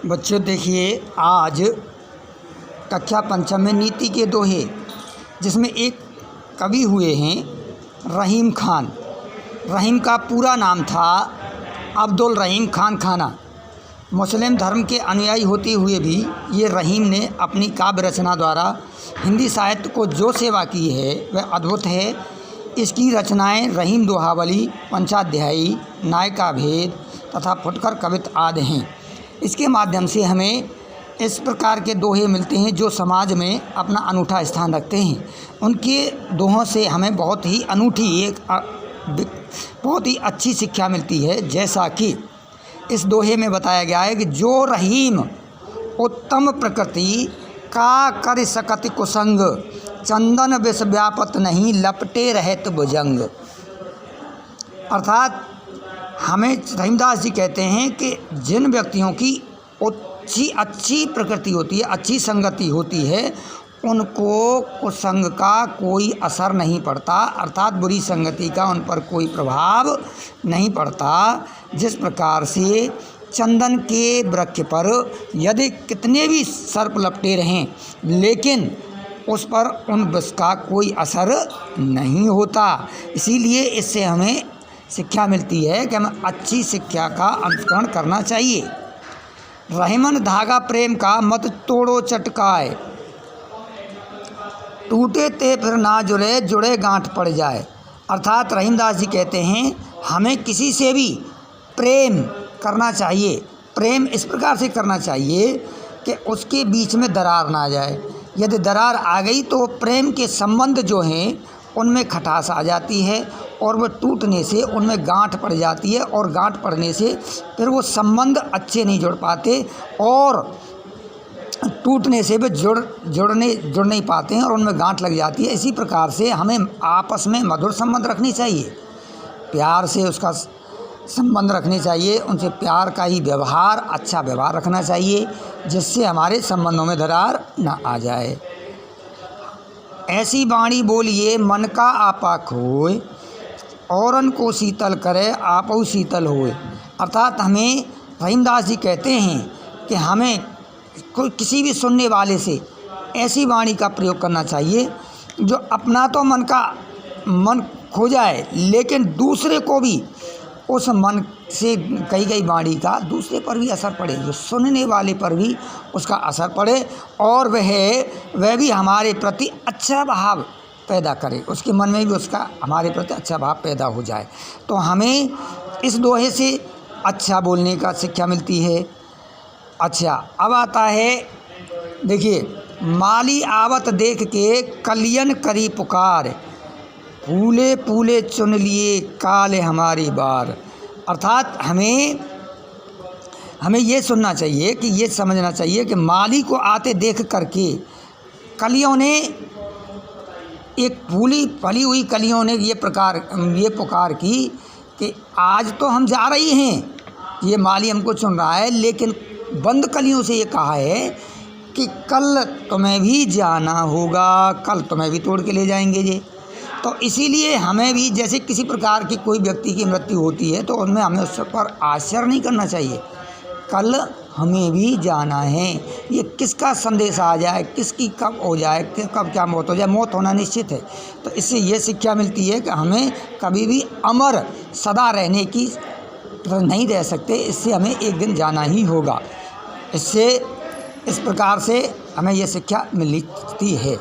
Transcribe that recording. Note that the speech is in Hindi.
बच्चों देखिए, आज कक्षा पंचम में नीति के दोहे, जिसमें एक कवि हुए हैं रहीम खान। रहीम का पूरा नाम था अब्दुल रहीम खान खाना। मुस्लिम धर्म के अनुयायी होते हुए भी ये रहीम ने अपनी काव्य रचना द्वारा हिंदी साहित्य को जो सेवा की है वह अद्भुत है। इसकी रचनाएं रहीम दोहावली, पंचाध्यायी, नायिका भेद तथा फुटकर कविता आदि हैं। इसके माध्यम से हमें इस प्रकार के दोहे मिलते हैं जो समाज में अपना अनूठा स्थान रखते हैं। उनके दोहों से हमें बहुत ही अनूठी बहुत ही अच्छी शिक्षा मिलती है। जैसा कि इस दोहे में बताया गया है कि जो रहीम उत्तम प्रकृति का कर सकत कुसंग, चंदन विष व्यापत नहीं लपटे रहत भुजंग। अर्थात हमें रहीमदास जी कहते हैं कि जिन व्यक्तियों की अच्छी प्रकृति होती है, अच्छी संगति होती है, उनको कुसंग का कोई असर नहीं पड़ता, अर्थात बुरी संगति का उन पर कोई प्रभाव नहीं पड़ता। जिस प्रकार से चंदन के वृक्ष पर यदि कितने भी सर्प लपटे रहें लेकिन उस पर उन विष का कोई असर नहीं होता। इसीलिए इससे हमें शिक्षा मिलती है कि हमें अच्छी शिक्षा का अनुसरण करना चाहिए। रहीमन धागा प्रेम का मत तोड़ो चटकाए, टूटे ते फिर ना जुड़े, जुड़े गांठ पड़ जाए। अर्थात रहीमदास जी कहते हैं हमें किसी से भी प्रेम करना चाहिए। प्रेम इस प्रकार से करना चाहिए कि उसके बीच में दरार ना आ जाए। यदि दरार आ गई तो प्रेम के संबंध जो हैं उनमें खटास आ जाती है और वह टूटने से उनमें गांठ पड़ जाती है, और गांठ पड़ने से फिर वो संबंध अच्छे नहीं जुड़ पाते और टूटने से वे जुड़ नहीं पाते हैं और उनमें गांठ लग जाती है। इसी प्रकार से हमें आपस में मधुर संबंध रखनी चाहिए, प्यार से उसका संबंध रखने चाहिए, उनसे प्यार का ही व्यवहार, अच्छा व्यवहार रखना चाहिए जिससे हमारे संबंधों में दरार न आ जाए। ऐसी वाणी बोलिए मन का आपा खोए, औरन को शीतल करे आपऊ शीतल होए। अर्थात हमें रहीमदास जी कहते हैं कि हमें किसी भी सुनने वाले से ऐसी वाणी का प्रयोग करना चाहिए जो अपना तो मन खो जाए लेकिन दूसरे को भी उस मन से कही गई वाणी का दूसरे पर भी असर पड़े, जो सुनने वाले पर भी उसका असर पड़े और वह भी हमारे प्रति अच्छा भाव पैदा करे, उसके मन में भी उसका हमारे प्रति अच्छा भाव पैदा हो जाए। तो हमें इस दोहे से अच्छा बोलने का शिक्षा मिलती है। अच्छा, अब आता है, देखिए, माली आवत देख के कलियन करी पुकार, फूले फूले चुन लिए काले हमारी बार। अर्थात हमें ये सुनना चाहिए कि ये समझना चाहिए कि माली को आते देख करके कलियों ने, एक फली हुई कलियों ने ये पुकार की कि आज तो हम जा रही हैं, ये माली हमको चुन रहा है, लेकिन बंद कलियों से ये कहा है कि कल तुम्हें भी जाना होगा, कल तुम्हें भी तोड़ के ले जाएंगे ये। तो इसीलिए हमें भी, जैसे किसी प्रकार की कोई व्यक्ति की मृत्यु होती है तो उनमें हमें उस पर आश्चर्य नहीं करना चाहिए, कल हमें भी जाना है। ये किसका संदेश आ जाए, किसकी कब हो जाए, कब क्या मौत हो जाए, मौत होना निश्चित है। तो इससे ये शिक्षा मिलती है कि हमें कभी भी अमर सदा रहने की नहीं रह सकते, इससे हमें एक दिन जाना ही होगा। इस प्रकार से हमें ये शिक्षा मिलती है।